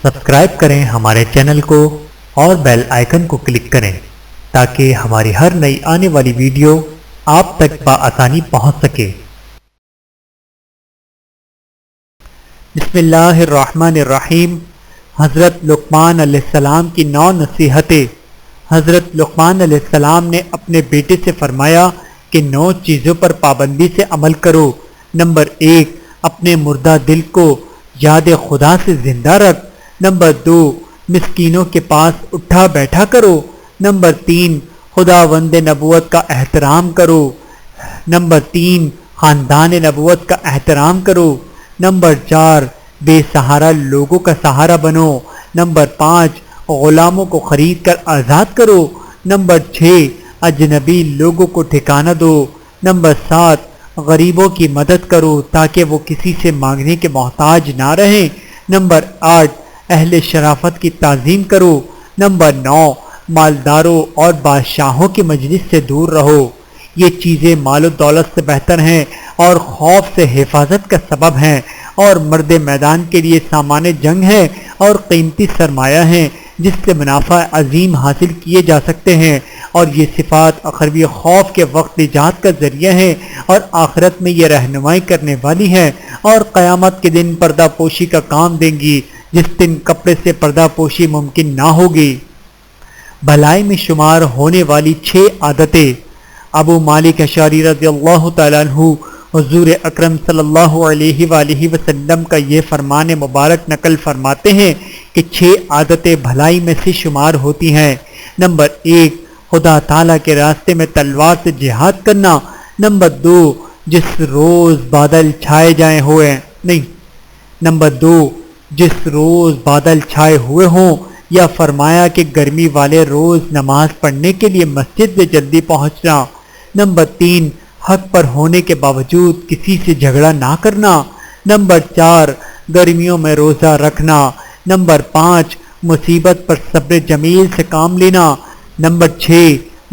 Subscribe کریں ہمارے channel کو اور بیل آئیکن کو کلک کریں تاکہ ہماری ہر نئی آنے والی ویڈیو آپ تک بآسانی پہنچ سکے۔ بسم اللہ الرحمن الرحیم۔ حضرت لقمان علیہ السلام کی 9 نصیحتیں۔ حضرت لقمان علیہ السلام نے اپنے بیٹے سے فرمایا کہ 9 چیزوں پر پابندی سے عمل کرو۔ نمبر 1، اپنے مردہ دل کو یاد خدا سے زندہ رکھ۔ نمبر 2، مسکینوں کے پاس اٹھا بیٹھا کرو۔ نمبر 3، خداوند نبوت کا احترام کرو۔ نمبر 3، خاندان نبوت کا احترام کرو۔ نمبر 4، بے سہارا لوگوں کا سہارا بنو۔ نمبر 5، غلاموں کو خرید کر آزاد کرو۔ نمبر 6، اجنبی لوگوں کو ٹھکانہ دو۔ نمبر 7، غریبوں کی مدد کرو تاکہ وہ کسی سے مانگنے کے محتاج نہ رہیں۔ نمبر 8، اہل شرافت کی تعظیم کرو۔ نمبر 9، مالداروں اور بادشاہوں کی مجلس سے دور رہو۔ یہ چیزیں مال و دولت سے بہتر ہیں اور خوف سے حفاظت کا سبب ہیں، اور مرد میدان کے لیے سامان جنگ ہے اور قیمتی سرمایہ ہیں جس سے منافع عظیم حاصل کیے جا سکتے ہیں، اور یہ صفات اخروی خوف کے وقت نجات کا ذریعہ ہیں اور آخرت میں یہ رہنمائی کرنے والی ہیں، اور قیامت کے دن پردہ پوشی کا کام دیں گی جس دن کپڑے سے پردہ پوشی ممکن نہ ہوگی۔ بھلائی میں شمار ہونے والی 6 عادتیں۔ ابو مالک اشعری رضی اللہ تعالیٰ عنہ حضور اکرم صلی اللہ علیہ وآلہ وسلم کا یہ فرمان مبارک نقل فرماتے ہیں کہ 6 عادتیں بھلائی میں سے شمار ہوتی ہیں۔ نمبر 1، خدا تعالیٰ کے راستے میں تلوار سے جہاد کرنا۔ نمبر 2، جس روز بادل چھائے جائیں ہوئے نہیں نمبر 2، جس روز بادل چھائے ہوئے ہوں، یا فرمایا کہ گرمی والے روز نماز پڑھنے کے لیے مسجد میں جلدی پہنچنا۔ نمبر 3، حق پر ہونے کے باوجود کسی سے جھگڑا نہ کرنا۔ نمبر 4، گرمیوں میں روزہ رکھنا۔ نمبر 5، مصیبت پر صبر جمیل سے کام لینا۔ نمبر 6،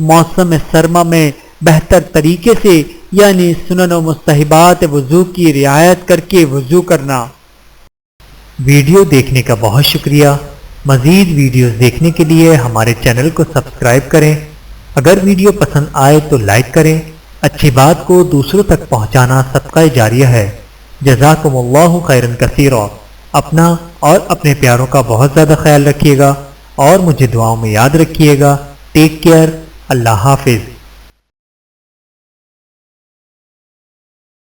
موسم سرما میں بہتر طریقے سے یعنی سنن و مستحبات وضو کی رعایت کر کے وضو کرنا۔ ویڈیو دیکھنے کا بہت شکریہ۔ مزید ویڈیوز دیکھنے کے لیے ہمارے چینل کو سبسکرائب کریں۔ اگر ویڈیو پسند آئے تو لائک کریں۔ اچھی بات کو دوسروں تک پہنچانا صدقہ جاریہ ہے۔ جزاکم اللہ خیرا کثیرا۔ اپنا اور اپنے پیاروں کا بہت زیادہ خیال رکھیے گا اور مجھے دعاؤں میں یاد رکھیے گا۔ Take care. اللہ حافظ۔